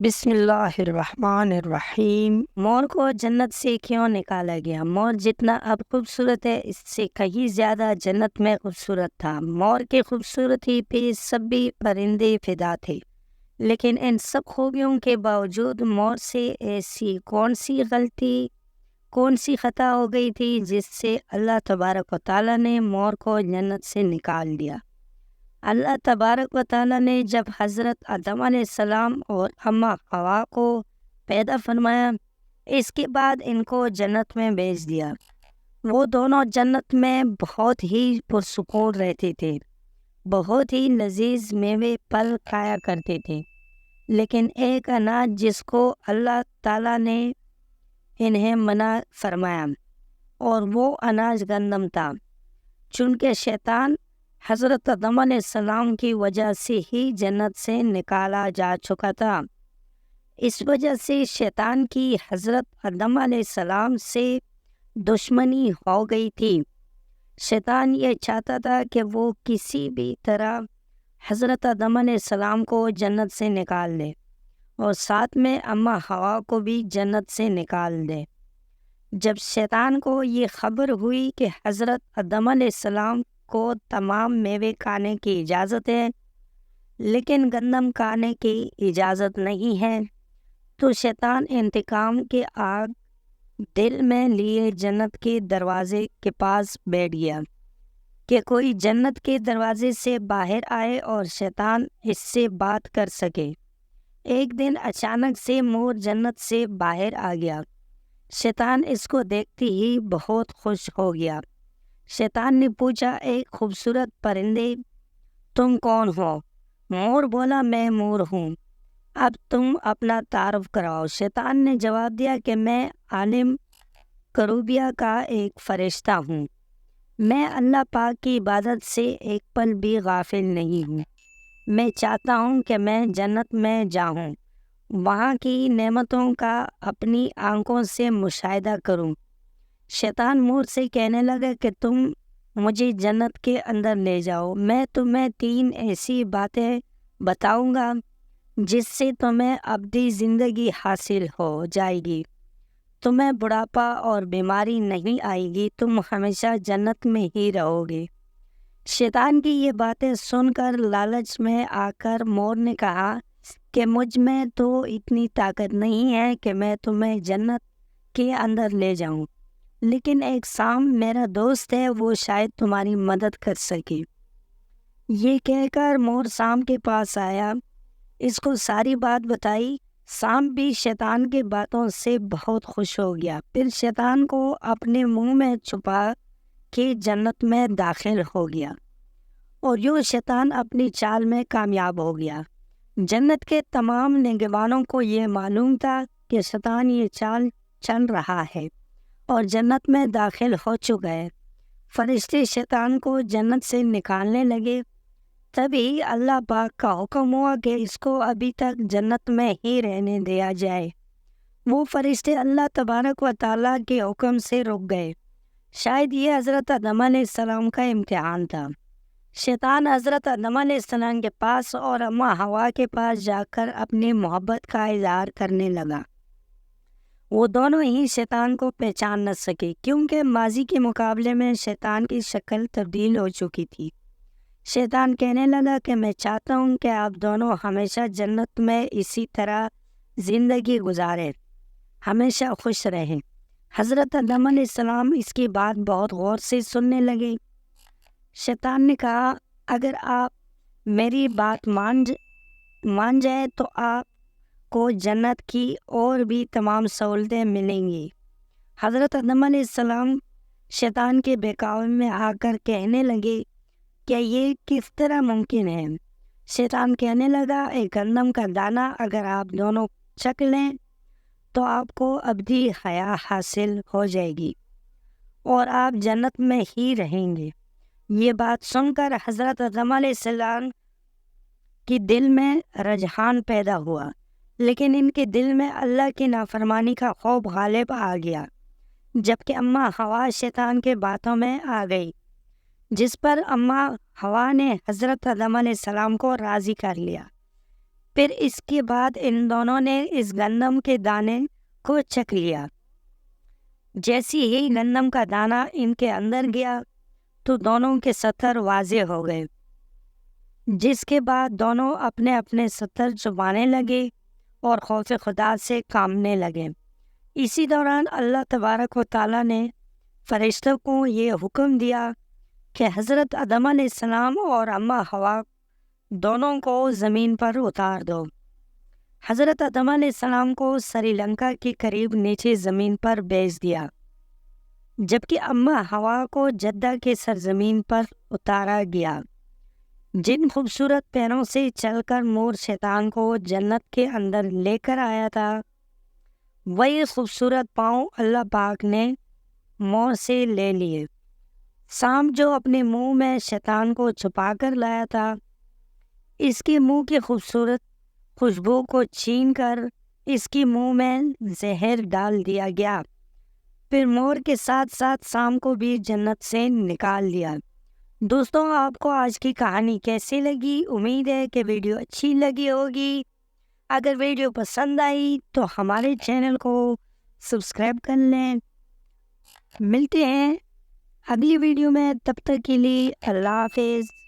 بسم اللہ الرحمن الرحیم۔ مور کو جنت سے کیوں نکالا گیا؟ مور جتنا اب خوبصورت ہے اس سے کہیں زیادہ جنت میں خوبصورت تھا۔ مور کی خوبصورتی پہ سبھی پرندے فدا تھے، لیکن ان سب خوبیوں کے باوجود مور سے ایسی کون سی خطا ہو گئی تھی جس سے اللہ تبارک و تعالیٰ نے مور کو جنت سے نکال دیا۔ اللہ تبارک و تعالیٰ نے جب حضرت آدم علیہ السلام اور اماں حوا کو پیدا فرمایا، اس کے بعد ان کو جنت میں بھیج دیا۔ وہ دونوں جنت میں بہت ہی پرسکون رہتے تھے، بہت ہی لذیذ میوے پھل کھایا کرتے تھے، لیکن ایک اناج جس کو اللہ تعالیٰ نے انہیں منع فرمایا، اور وہ اناج گندم تھا، چونکہ شیطان حضرت آدم علیہ السلام کی وجہ سے ہی جنت سے نکالا جا چکا تھا۔ اس وجہ سے شیطان کی حضرت آدم علیہ السلام سے دشمنی ہو گئی تھی۔ شیطان یہ چاہتا تھا کہ وہ کسی بھی طرح حضرت آدم علیہ السلام کو جنت سے نکال دے اور ساتھ میں اماں حوا کو بھی جنت سے نکال دے۔ جب شیطان کو یہ خبر ہوئی کہ حضرت آدم علیہ السلام کو تمام میوے کھانے کی اجازت ہے لیکن گندم کھانے کی اجازت نہیں ہے، تو شیطان انتقام کے آگ دل میں لیے جنت کے دروازے کے پاس بیٹھ گیا کہ کوئی جنت کے دروازے سے باہر آئے اور شیطان اس سے بات کر سکے۔ ایک دن اچانک سے مور جنت سے باہر آ گیا۔ شیطان اس کو دیکھتے ہی بہت خوش ہو گیا۔ شیطان نے پوچھا، اے خوبصورت پرندے، تم کون ہو؟ مور بولا، میں مور ہوں، اب تم اپنا تعارف کراؤ۔ شیطان نے جواب دیا کہ میں عالم کروبیہ کا ایک فرشتہ ہوں، میں اللہ پاک کی عبادت سے ایک پل بھی غافل نہیں ہوں۔ میں چاہتا ہوں کہ میں جنت میں جاؤں، وہاں کی نعمتوں کا اپنی آنکھوں سے مشاہدہ کروں۔ شیطان مور سے کہنے لگا کہ تم مجھے جنت کے اندر لے جاؤ، میں تمہیں 3 ایسی باتیں بتاؤں گا جس سے تمہیں ابدی زندگی حاصل ہو جائے گی، تمہیں بڑھاپا اور بیماری نہیں آئے گی، تم ہمیشہ جنت میں ہی رہو گے۔ شیطان کی یہ باتیں سن کر لالچ میں آ کر مور نے کہا کہ مجھ میں تو اتنی طاقت نہیں ہے کہ میں تمہیں جنت کے اندر لے جاؤں، لیکن ایک سام میرا دوست ہے، وہ شاید تمہاری مدد کر سکے۔ یہ کہہ کر مور سام کے پاس آیا، اس کو ساری بات بتائی۔ سام بھی شیطان کی باتوں سے بہت خوش ہو گیا، پھر شیطان کو اپنے منہ میں چھپا کے جنت میں داخل ہو گیا، اور یوں شیطان اپنی چال میں کامیاب ہو گیا۔ جنت کے تمام نگہبانوں کو یہ معلوم تھا کہ شیطان یہ چال چل رہا ہے اور جنت میں داخل ہو چکا ہے۔ فرشتے شیطان کو جنت سے نکالنے لگے، تبھی اللہ پاک کا حکم ہوا کہ اس کو ابھی تک جنت میں ہی رہنے دیا جائے۔ وہ فرشتے اللہ تبارک و تعالیٰ کے حکم سے رک گئے۔ شاید یہ حضرت آدم علیہ السلام کا امتحان تھا۔ شیطان حضرت آدم علیہ السلام کے پاس اور اماں حوا کے پاس جا کر اپنی محبت کا اظہار کرنے لگا۔ وہ دونوں ہی شیطان کو پہچان نہ سکے، کیونکہ ماضی کے مقابلے میں شیطان کی شکل تبدیل ہو چکی تھی۔ شیطان کہنے لگا کہ میں چاہتا ہوں کہ آپ دونوں ہمیشہ جنت میں اسی طرح زندگی گزاریں، ہمیشہ خوش رہیں۔ حضرت آدم علیہ السلام اس کی بات بہت غور سے سننے لگے۔ شیطان نے کہا، اگر آپ میری بات مان جائے تو آپ کو جنت کی اور بھی تمام سہولتیں ملیں گی۔ حضرت آدم علیہ السلام شیطان کے بہکاوے میں آ کر کہنے لگے کہ یہ کس طرح ممکن ہے؟ شیطان کہنے لگا، ایک گندم کا دانہ اگر آپ دونوں چکھ لیں تو آپ کو ابدی حیات حاصل ہو جائے گی اور آپ جنت میں ہی رہیں گے۔ یہ بات سن کر حضرت آدم علیہ السلام کی دل میں رجحان پیدا ہوا، لیکن ان کے دل میں اللہ کی نافرمانی کا خوف غالب آ گیا، جبکہ اماں حوا شیطان کے باتوں میں آ گئی، جس پر اماں حوا نے حضرت آدم علیہ السلام کو راضی کر لیا۔ پھر اس کے بعد ان دونوں نے اس گندم کے دانے کو چکھ لیا۔ جیسے ہی گندم کا دانہ ان کے اندر گیا تو دونوں کے ستر واضح ہو گئے، جس کے بعد دونوں اپنے اپنے ستر چھپانے لگے اور خوف خدا سے کانپنے لگے۔ اسی دوران اللہ تبارک و تعالیٰ نے فرشتوں کو یہ حکم دیا کہ حضرت آدم علیہ السلام اور اماں حوا دونوں کو زمین پر اتار دو۔ حضرت آدم علیہ السلام کو سری لنکا کے قریب نیچے زمین پر بیچ دیا، جبکہ اماں حوا کو جدہ کے سرزمین پر اتارا گیا۔ جن خوبصورت پیروں سے چل کر مور شیطان کو جنت کے اندر لے کر آیا تھا، وہی خوبصورت پاؤں اللہ پاک نے مور سے لے لیے۔ سانپ جو اپنے منہ میں شیطان کو چھپا کر لایا تھا، اس کے منہ کی خوبصورت خوشبو کو چھین کر اس کے منہ میں زہر ڈال دیا گیا، پھر مور کے ساتھ ساتھ سانپ کو بھی جنت سے نکال دیا۔ دوستوں، آپ کو آج کی کہانی کیسی لگی؟ امید ہے کہ ویڈیو اچھی لگی ہوگی۔ اگر ویڈیو پسند آئی تو ہمارے چینل کو سبسکرائب کر لیں۔ ملتے ہیں اگلی ویڈیو میں، تب تک کے لیے اللہ حافظ۔